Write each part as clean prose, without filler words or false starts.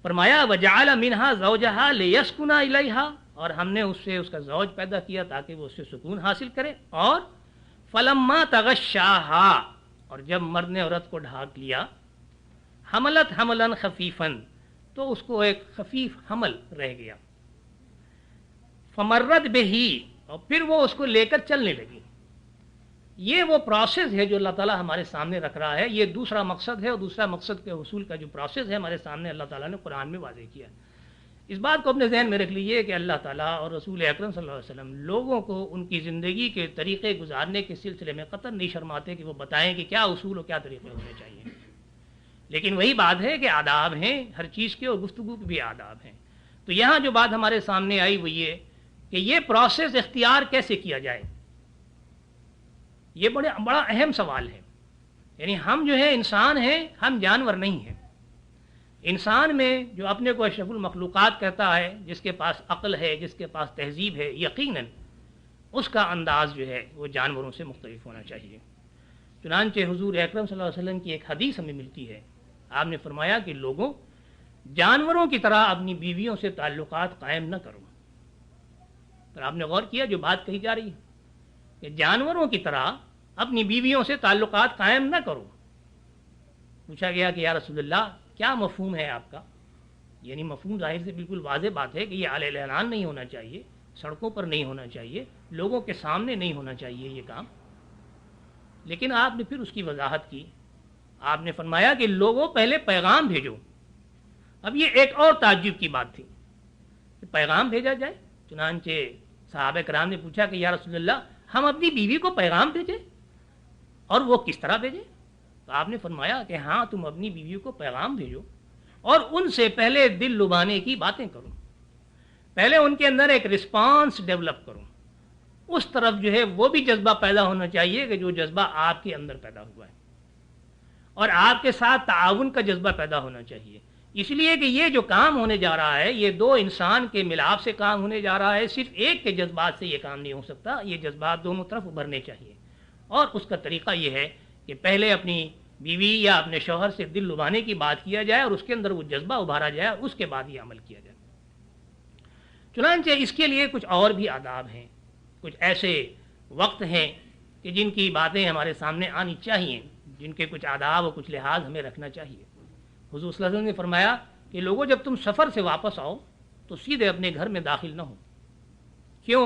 فرمایا وجعل منها زوجها لیسکن الیہا، اور ہم نے اس سے اس کا زوج پیدا کیا تاکہ وہ اس سے سکون حاصل کرے، اور فلما تغشاہا، اور جب مرد نے عورت کو ڈھانک لیا، حملت حملا خفیفا، تو اس کو ایک خفیف حمل رہ گیا، فمرت بہی، اور پھر وہ اس کو لے کر چلنے لگی۔ یہ وہ پروسیس ہے جو اللہ تعالیٰ ہمارے سامنے رکھ رہا ہے، یہ دوسرا مقصد ہے، اور دوسرا مقصد کے حصول کا جو پروسیس ہے ہمارے سامنے اللہ تعالیٰ نے قرآن میں واضح کیا۔ اس بات کو اپنے ذہن میں رکھ لیجئے کہ اللہ تعالیٰ اور رسول اکرم صلی اللہ علیہ وسلم لوگوں کو ان کی زندگی کے طریقے گزارنے کے سلسلے میں قطعاً نہیں شرماتے کہ وہ بتائیں کہ کیا اصول و کیا طریقے ہونے چاہیے، لیکن وہی بات ہے کہ آداب ہیں ہر چیز کے، اور گفتگو کے بھی آداب ہیں۔ تو یہاں جو بات ہمارے سامنے آئی وہ یہ کہ یہ پروسیس اختیار کیسے کیا جائے، یہ بڑا اہم سوال ہے۔ یعنی ہم جو ہے انسان ہیں، ہم جانور نہیں ہیں۔ انسان میں جو اپنے کو اشرف المخلوقات کہتا ہے، جس کے پاس عقل ہے، جس کے پاس تہذیب ہے، یقیناً اس کا انداز جو ہے وہ جانوروں سے مختلف ہونا چاہیے۔ چنانچہ حضور اکرم صلی اللہ علیہ وسلم کی ایک حدیث ہمیں ملتی ہے، آپ نے فرمایا کہ لوگوں، جانوروں کی طرح اپنی بیویوں سے تعلقات قائم نہ کرو۔ پر آپ نے غور کیا جو بات کہی جا رہی ہے کہ جانوروں کی طرح اپنی بیویوں سے تعلقات قائم نہ کرو۔ پوچھا گیا کہ یا رسول اللہ کیا مفہوم ہے آپ کا؟ یعنی مفہوم ظاہر سے بالکل واضح بات ہے کہ یہ علیہ الاعلان نہیں ہونا چاہیے، سڑکوں پر نہیں ہونا چاہیے، لوگوں کے سامنے نہیں ہونا چاہیے یہ کام۔ لیکن آپ نے پھر اس کی وضاحت کی، آپ نے فرمایا کہ لوگوں پہلے پیغام بھیجو۔ اب یہ ایک اور تعجب کی بات تھی کہ پیغام بھیجا جائے۔ چنانچہ صحابہ کرام نے پوچھا کہ یا رسول اللہ ہم اپنی بیوی کو پیغام بھیجیں، اور وہ کس طرح بھیجیں؟ تو آپ نے فرمایا کہ ہاں تم اپنی بیوی کو پیغام بھیجو، اور ان سے پہلے دل لبانے کی باتیں کرو، پہلے ان کے اندر ایک رسپانس ڈیولپ کرو۔ اس طرف جو ہے وہ بھی جذبہ پیدا ہونا چاہیے کہ جو جذبہ آپ کے اندر پیدا ہوا ہے، اور آپ کے ساتھ تعاون کا جذبہ پیدا ہونا چاہیے۔ اس لیے کہ یہ جو کام ہونے جا رہا ہے یہ دو انسان کے ملاپ سے کام ہونے جا رہا ہے، صرف ایک کے جذبات سے یہ کام نہیں ہو سکتا، یہ جذبات دونوں طرف ابھرنے چاہیے۔ اور اس کا طریقہ یہ ہے کہ پہلے اپنی بیوی یا اپنے شوہر سے دل لبانے کی بات کیا جائے، اور اس کے اندر وہ جذبہ ابھارا جائے، اور اس کے بعد یہ عمل کیا جائے۔ چنانچہ اس کے لیے کچھ اور بھی آداب ہیں، کچھ ایسے وقت ہیں کہ جن کی باتیں ہمارے سامنے آنی چاہیے، جن کے کچھ آداب اور کچھ لحاظ ہمیں رکھنا چاہیے۔ حضور صلی اللہ علیہ وسلم نے فرمایا کہ لوگوں جب تم سفر سے واپس آؤ تو سیدھے اپنے گھر میں داخل نہ ہو۔ کیوں؟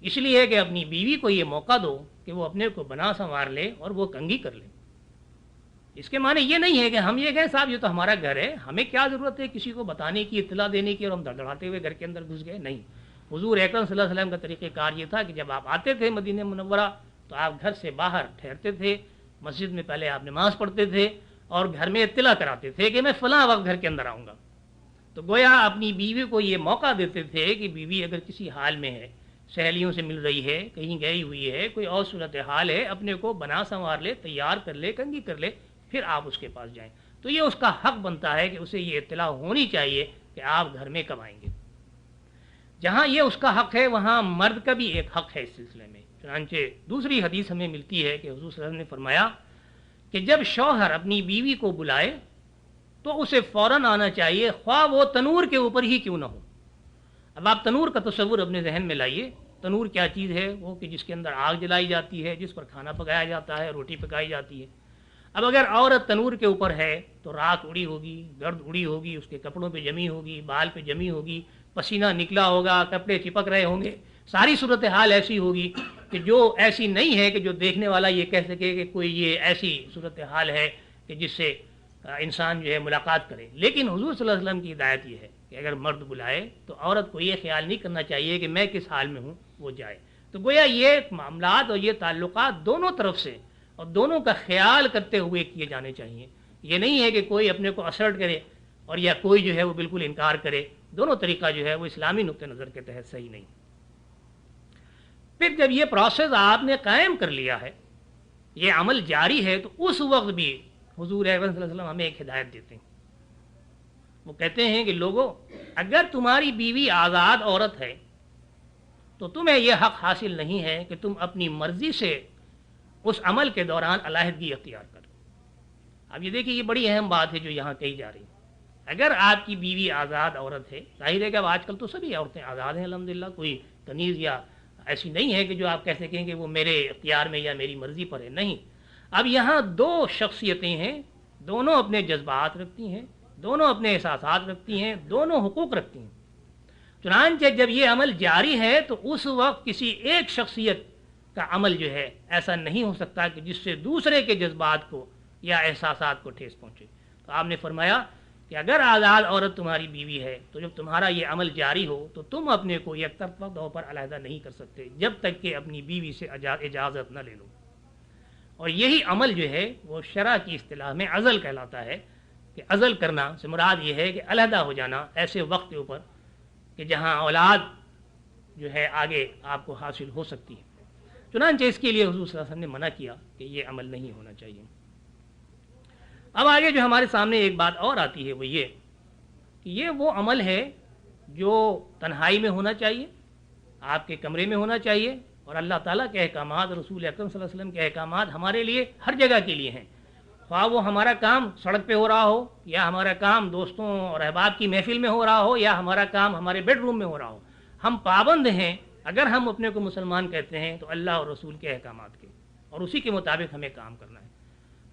اس لیے کہ اپنی بیوی کو یہ موقع دو کہ وہ اپنے کو بنا سنوار لے اور وہ کنگھی کر لے۔ اس کے معنی یہ نہیں ہے کہ ہم یہ کہیں صاحب یہ تو ہمارا گھر ہے، ہمیں کیا ضرورت ہے کسی کو بتانے کی، اطلاع دینے کی، اور ہم دڑدڑاتے ہوئے گھر کے اندر گھس گئے۔ نہیں، حضور اکرم صلی اللہ علیہ وسلم کا طریقہ کار یہ تھا کہ جب آپ آتے تھے مدینہ منورہ تو آپ گھر سے باہر ٹھہرتے تھے، مسجد میں پہلے آپ نماز پڑھتے تھے، اور گھر میں اطلاع کراتے تھے کہ میں فلاں وقت گھر کے اندر آؤں گا۔ تو گویا اپنی بیوی کو یہ موقع دیتے تھے کہ بیوی اگر کسی حال میں ہے، سہیلیوں سے مل رہی ہے، کہیں گئی ہوئی ہے، کوئی اور صورتحال ہے، اپنے کو بنا سنوار لے، تیار کر لے، کنگھی کر لے، پھر آپ اس کے پاس جائیں۔ تو یہ اس کا حق بنتا ہے کہ اسے یہ اطلاع ہونی چاہیے کہ آپ گھر میں کب آئیں گے۔ جہاں یہ اس کا حق ہے وہاں مرد کا بھی ایک حق ہے اس سلسلے میں۔ چنانچہ دوسری حدیث ہمیں ملتی ہے کہ حضور صلی اللہ علیہ وسلم نے فرمایا کہ جب شوہر اپنی بیوی کو بلائے تو اسے فوراً آنا چاہیے، خواہ وہ تنور کے اوپر ہی کیوں نہ ہو۔ اب آپ تنور کا تصور اپنے ذہن میں لائیے۔ تنور کیا چیز ہے؟ وہ کہ جس کے اندر آگ جلائی جاتی ہے، جس پر کھانا پکایا جاتا ہے، روٹی پکائی جاتی ہے۔ اب اگر عورت تنور کے اوپر ہے تو راکھ اڑی ہوگی، گرد اڑی ہوگی، اس کے کپڑوں پہ جمی ہوگی، بال پہ جمی ہوگی، پسینہ نکلا ہوگا، کپڑے چپک رہے ہوں گے، ساری صورتحال ایسی ہوگی کہ جو ایسی نہیں ہے کہ جو دیکھنے والا یہ کہہ سکے کہ کوئی یہ ایسی صورتحال ہے کہ جس سے انسان جو ہے ملاقات کرے۔ لیکن حضور صلی اللہ علیہ وسلم کی ہدایت یہ ہے کہ اگر مرد بلائے تو عورت کو یہ خیال نہیں کرنا چاہیے کہ میں کس حال میں ہوں وہ جائے۔ تو گویا یہ معاملات اور یہ تعلقات دونوں طرف سے اور دونوں کا خیال کرتے ہوئے کیے جانے چاہیے۔ یہ نہیں ہے کہ کوئی اپنے کو اسرٹ کرے اور یا کوئی جو ہے وہ بالکل انکار کرے۔ دونوں طریقہ جو ہے وہ اسلامی نقطہ نظر کے تحت صحیح نہیں۔ پھر جب یہ پروسیس آپ نے قائم کر لیا ہے، یہ عمل جاری ہے، تو اس وقت بھی حضور اکرم صلی اللہ علیہ وسلم ہمیں ایک ہدایت دیتے ہیں۔ وہ کہتے ہیں کہ لوگوں اگر تمہاری بیوی آزاد عورت ہے تو تمہیں یہ حق حاصل نہیں ہے کہ تم اپنی مرضی سے اس عمل کے دوران علیحدگی اختیار کرو۔ اب یہ دیکھیے یہ بڑی اہم بات ہے جو یہاں کہی جا رہی ہے اگر آپ کی بیوی آزاد عورت ہے، ظاہر ہے کہ اب آج کل تو سبھی عورتیں آزاد ہیں الحمدللہ، کوئی تمیز یا ایسی نہیں ہے کہ جو آپ کہہ سکیں کہ وہ میرے اختیار میں یا میری مرضی پر ہے، نہیں. اب یہاں دو شخصیتیں ہیں، دونوں اپنے جذبات رکھتی ہیں، دونوں اپنے احساسات رکھتی ہیں، دونوں حقوق رکھتی ہیں. چنانچہ جب یہ عمل جاری ہے تو اس وقت کسی ایک شخصیت کا عمل جو ہے ایسا نہیں ہو سکتا کہ جس سے دوسرے کے جذبات کو یا احساسات کو ٹھیس پہنچے. تو آپ نے فرمایا کہ اگر آزاد عورت تمہاری بیوی ہے تو جب تمہارا یہ عمل جاری ہو تو تم اپنے کو یک طرفہ طور پر علیحدہ نہیں کر سکتے جب تک کہ اپنی بیوی سے اجازت نہ لے لو. اور یہی عمل جو ہے وہ شرع کی اصطلاح میں عزل کہلاتا ہے، کہ عزل کرنا سے مراد یہ ہے کہ علیحدہ ہو جانا ایسے وقت کے اوپر کہ جہاں اولاد جو ہے آگے آپ کو حاصل ہو سکتی ہے. چنانچہ اس کے لیے حضور صلی اللہ علیہ وسلم نے منع کیا کہ یہ عمل نہیں ہونا چاہیے. اب آگے جو ہمارے سامنے ایک بات اور آتی ہے وہ یہ کہ یہ وہ عمل ہے جو تنہائی میں ہونا چاہیے، آپ کے کمرے میں ہونا چاہیے، اور اللہ تعالیٰ کے احکامات، رسول اکرم صلی اللہ علیہ وسلم کے احکامات ہمارے لیے ہر جگہ کے لیے ہیں. خواہ وہ ہمارا کام سڑک پہ ہو رہا ہو، یا ہمارا کام دوستوں اور احباب کی محفل میں ہو رہا ہو، یا ہمارا کام ہمارے بیڈ روم میں ہو رہا ہو، ہم پابند ہیں اگر ہم اپنے کو مسلمان کہتے ہیں تو اللہ اور رسول کے احکامات کے، اور اسی کے مطابق ہمیں کام کرنا ہے.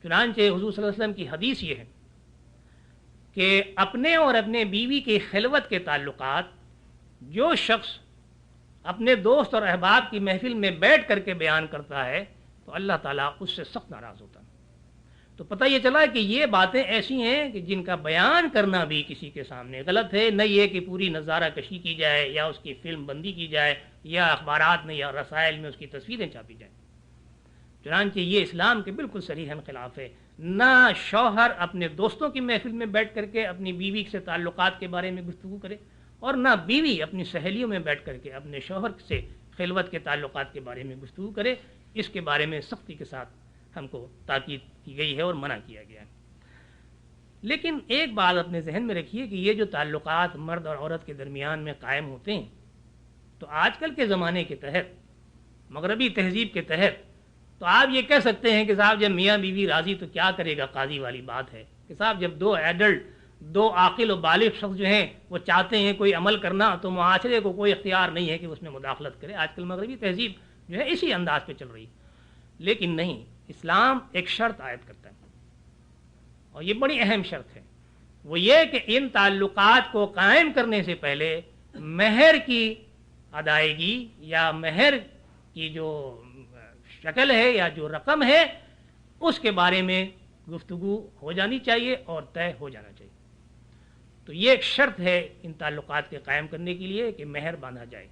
چنانچہ حضور صلی اللہ علیہ وسلم کی حدیث یہ ہے کہ اپنے اور اپنے بیوی کی خلوت کے تعلقات جو شخص اپنے دوست اور احباب کی محفل میں بیٹھ کر کے بیان کرتا ہے تو اللہ تعالیٰ اس سے سخت ناراض ہوتا ہے. تو پتہ یہ چلا کہ یہ باتیں ایسی ہیں کہ جن کا بیان کرنا بھی کسی کے سامنے غلط ہے. نہ یہ کہ پوری نظارہ کشی کی جائے یا اس کی فلم بندی کی جائے یا اخبارات میں یا رسائل میں اس کی تصویریں چھاپی جائیں. چنانچہ یہ اسلام کے بالکل صریحاً خلاف ہے. نہ شوہر اپنے دوستوں کی محفل میں بیٹھ کر کے اپنی بیوی سے تعلقات کے بارے میں گفتگو کرے، اور نہ بیوی اپنی سہیلیوں میں بیٹھ کر کے اپنے شوہر سے خلوت کے تعلقات کے بارے میں گفتگو کرے. اس کے بارے میں سختی کے ساتھ ہم کو تاکید کی گئی ہے اور منع کیا گیا ہے. لیکن ایک بات اپنے ذہن میں رکھیے کہ یہ جو تعلقات مرد اور عورت کے درمیان میں قائم ہوتے ہیں تو آج کل کے زمانے کے تحت، مغربی تہذیب کے تحت، تو آپ یہ کہہ سکتے ہیں کہ صاحب جب میاں بیوی راضی تو کیا کرے گا، قاضی والی بات ہے کہ صاحب جب دو ایڈلٹ، دو عاقل و بالغ شخص جو ہیں وہ چاہتے ہیں کوئی عمل کرنا تو معاشرے کو کوئی اختیار نہیں ہے کہ اس میں مداخلت کرے. آج کل مغربی تہذیب جو ہے اسی انداز پہ چل رہی ہے. لیکن نہیں، اسلام ایک شرط عائد کرتا ہے، اور یہ بڑی اہم شرط ہے. وہ یہ کہ ان تعلقات کو قائم کرنے سے پہلے مہر کی ادائیگی یا مہر کی جو شکل ہے یا جو رقم ہے اس کے بارے میں گفتگو ہو جانی چاہیے اور طے ہو جانا چاہیے. تو یہ ایک شرط ہے ان تعلقات کے قائم کرنے کے لیے کہ مہر باندھا جائے.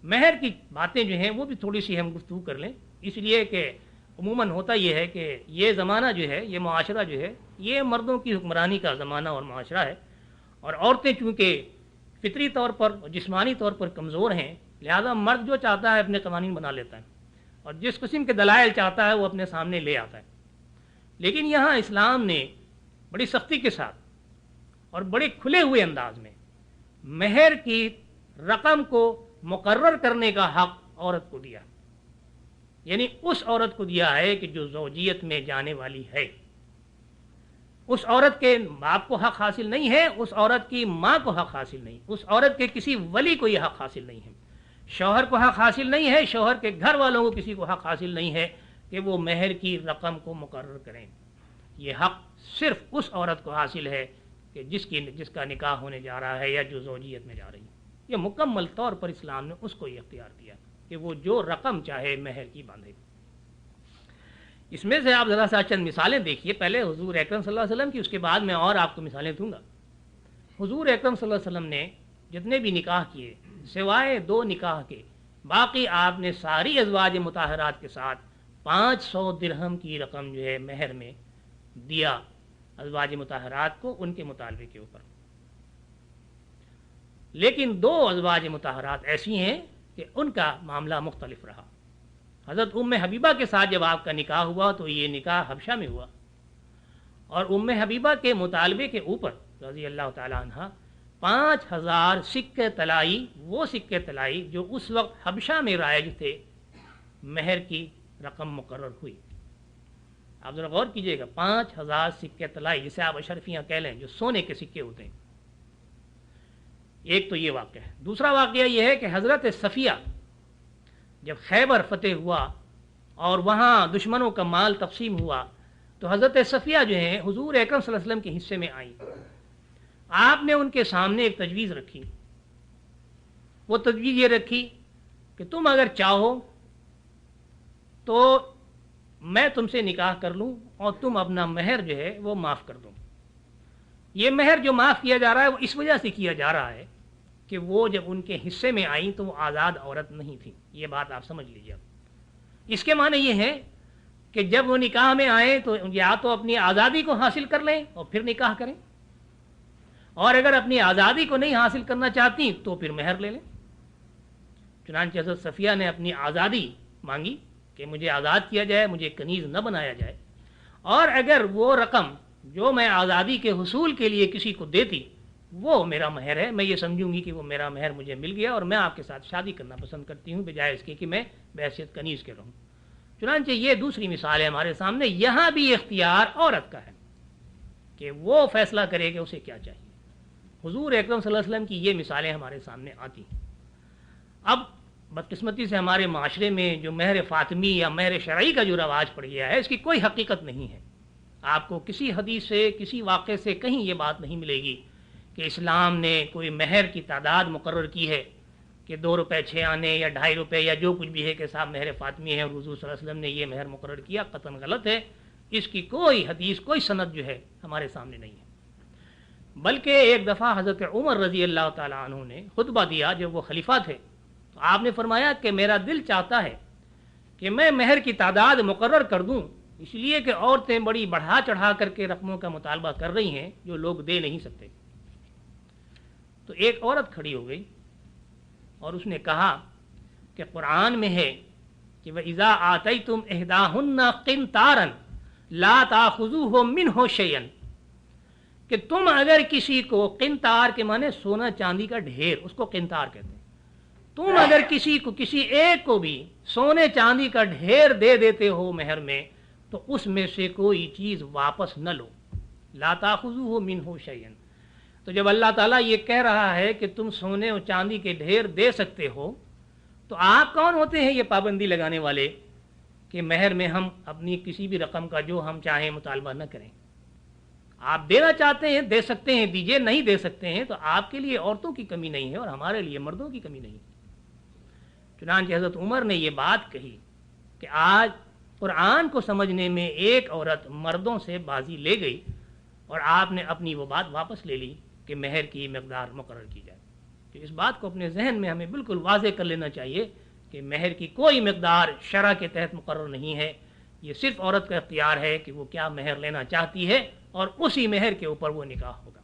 مہر کی باتیں جو ہیں وہ بھی تھوڑی سی ہم گفتگو کر لیں، اس لیے کہ عموماً ہوتا یہ ہے کہ یہ زمانہ جو ہے، یہ معاشرہ جو ہے، یہ مردوں کی حکمرانی کا زمانہ اور معاشرہ ہے، اور عورتیں چونکہ فطری طور پر اور جسمانی طور پر کمزور ہیں، لہذا مرد جو چاہتا ہے اپنے قوانین بنا لیتا ہے، اور جس قسم کے دلائل چاہتا ہے وہ اپنے سامنے لے آتا ہے. لیکن یہاں اسلام نے بڑی سختی کے ساتھ اور بڑے کھلے ہوئے انداز میں مہر کی رقم کو مقرر کرنے کا حق عورت کو دیا، یعنی اس عورت کو دیا ہے کہ جو زوجیت میں جانے والی ہے. اس عورت کے باپ کو حق حاصل نہیں ہے، اس عورت کی ماں کو حق حاصل نہیں، اس عورت کے کسی ولی کو یہ حق حاصل نہیں ہے، شوہر کو حق حاصل نہیں ہے، شوہر کے گھر والوں کو کسی کو حق حاصل نہیں ہے کہ وہ مہر کی رقم کو مقرر کریں. یہ حق صرف اس عورت کو حاصل ہے کہ جس کا نکاح ہونے جا رہا ہے یا جو زوجیت میں جا رہی ہے. یہ مکمل طور پر اسلام نے اس کو یہ اختیار دیا کہ وہ جو رقم چاہے مہر کی باندھے. اس میں سے آپ ذرا سا چند مثالیں دیکھیے. پہلے حضور اکرم صلی اللہ علیہ وسلم کی، اس کے بعد میں اور آپ کو مثالیں دوں گا. حضور اکرم صلی اللہ علیہ وسلم نے جتنے بھی نکاح کیے سوائے 2 نکاح کے، باقی آپ نے ساری ازواج مطہرات کے ساتھ 500 درہم کی رقم جو ہے مہر میں دیا ازواج مطہرات کو ان کے مطالبے کے اوپر. لیکن 2 ازواج مطہرات ایسی ہیں کہ ان کا معاملہ مختلف رہا. حضرت ام حبیبہ کے ساتھ جب آپ کا نکاح ہوا تو یہ نکاح حبشہ میں ہوا، اور ام حبیبہ کے مطالبے کے اوپر رضی اللہ تعالی عنہ 5000 سکے طلائی، وہ سکے طلائی جو اس وقت حبشہ میں رائج تھے، مہر کی رقم مقرر ہوئی. آپ ذرا غور کیجئے گا، 5000 سکے طلائی، جسے آپ اشرفیاں کہہ لیں، جو سونے کے سکے ہوتے ہیں۔ ایک تو یہ واقعہ ہے۔ دوسرا واقعہ یہ ہے کہ حضرت صفیہ جب خیبر فتح ہوا اور وہاں دشمنوں کا مال تقسیم ہوا تو حضرت صفیہ جو ہیں حضور اکرم صلی اللہ علیہ وسلم کے حصے میں آئیں۔ آپ نے ان کے سامنے ایک تجویز رکھی۔ وہ تجویز یہ رکھی کہ تم اگر چاہو تو میں تم سے نکاح کر لوں اور تم اپنا مہر جو ہے وہ معاف کر دو۔ یہ مہر جو معاف کیا جا رہا ہے وہ اس وجہ سے کیا جا رہا ہے کہ وہ جب ان کے حصے میں آئیں تو وہ آزاد عورت نہیں تھی۔ یہ بات آپ سمجھ لیجیے۔ اس کے معنی یہ ہے کہ جب وہ نکاح میں آئیں تو یا تو اپنی آزادی کو حاصل کر لیں اور پھر نکاح کریں، اور اگر اپنی آزادی کو نہیں حاصل کرنا چاہتی تو پھر مہر لے لیں۔ چنانچہ حضرت صفیہ نے اپنی آزادی مانگی کہ مجھے آزاد کیا جائے، مجھے کنیز نہ بنایا جائے، اور اگر وہ رقم جو میں آزادی کے حصول کے لیے کسی کو دیتی وہ میرا مہر ہے، میں یہ سمجھوں گی کہ وہ میرا مہر مجھے مل گیا اور میں آپ کے ساتھ شادی کرنا پسند کرتی ہوں بجائے اس کے کہ میں بحیثیت کنیز کے رہوں۔ چنانچہ یہ دوسری مثال ہے ہمارے سامنے۔ یہاں بھی اختیار عورت کا ہے کہ وہ فیصلہ کرے کہ اسے کیا چاہیے۔ حضور اکرم صلی اللہ علیہ وسلم کی یہ مثالیں ہمارے سامنے آتی ہیں۔ اب بدقسمتی سے ہمارے معاشرے میں جو مہر فاطمی یا مہر شرعی کا جو رواج پڑ گیا ہے اس کی کوئی حقیقت نہیں ہے۔ آپ کو کسی حدیث سے کسی واقعے سے کہیں یہ بات نہیں ملے گی کہ اسلام نے کوئی مہر کی تعداد مقرر کی ہے کہ 2 روپے 6 آنے یا 2.5 روپے یا جو کچھ بھی ہے کہ صاحب مہر فاطمی ہے اور حضور صلی اللہ علیہ وسلم نے یہ مہر مقرر کیا۔ قطعاً غلط ہے۔ اس کی کوئی حدیث کوئی سند جو ہے ہمارے سامنے نہیں ہے۔ بلکہ ایک دفعہ حضرت عمر رضی اللہ تعالیٰ عنہ نے خطبہ دیا جب وہ خلیفہ تھے، تو آپ نے فرمایا کہ میرا دل چاہتا ہے کہ میں مہر کی تعداد مقرر کر دوں، اس لیے کہ عورتیں بڑی بڑھا چڑھا کر کے رقموں کا مطالبہ کر رہی ہیں جو لوگ دے نہیں سکتے۔ تو ایک عورت کھڑی ہو گئی اور اس نے کہا کہ قرآن میں ہے کہ وَإِذَا آتَيْتُمْ إِحْدَاهُنَّ قِنْطَارًا لَا تَأْخُذُوهُ مِنْهُ شَيْئًا، کہ تم اگر کسی کو، قنطار کے معنی سونا چاندی کا ڈھیر، اس کو قنطار کہتے ہیں، تم اگر کسی کو، کسی ایک کو بھی سونے چاندی کا ڈھیر دے دیتے ہو مہر میں تو اس میں سے کوئی چیز واپس نہ لو۔ لا تاخذوہ منہ شیئا۔ تو جب اللہ تعالیٰ یہ کہہ رہا ہے کہ تم سونے اور چاندی کے ڈھیر دے سکتے ہو تو آپ کون ہوتے ہیں یہ پابندی لگانے والے کہ مہر میں ہم اپنی کسی بھی رقم کا جو ہم چاہیں مطالبہ نہ کریں؟ آپ دینا چاہتے ہیں دے سکتے ہیں، دیجئے، نہیں دے سکتے ہیں تو آپ کے لیے عورتوں کی کمی نہیں ہے اور ہمارے لیے مردوں کی کمی نہیں ہے۔ چنانچہ حضرت عمر نے یہ بات کہی کہ آج قرآن کو سمجھنے میں ایک عورت مردوں سے بازی لے گئی اور آپ نے اپنی وہ بات واپس لے لی کہ مہر کی مقدار مقرر کی جائے۔ تو اس بات کو اپنے ذہن میں ہمیں بالکل واضح کر لینا چاہیے کہ مہر کی کوئی مقدار شرع کے تحت مقرر نہیں ہے، یہ صرف عورت کا اختیار ہے کہ وہ کیا مہر لینا چاہتی ہے اور اسی مہر کے اوپر وہ نکاح ہوگا۔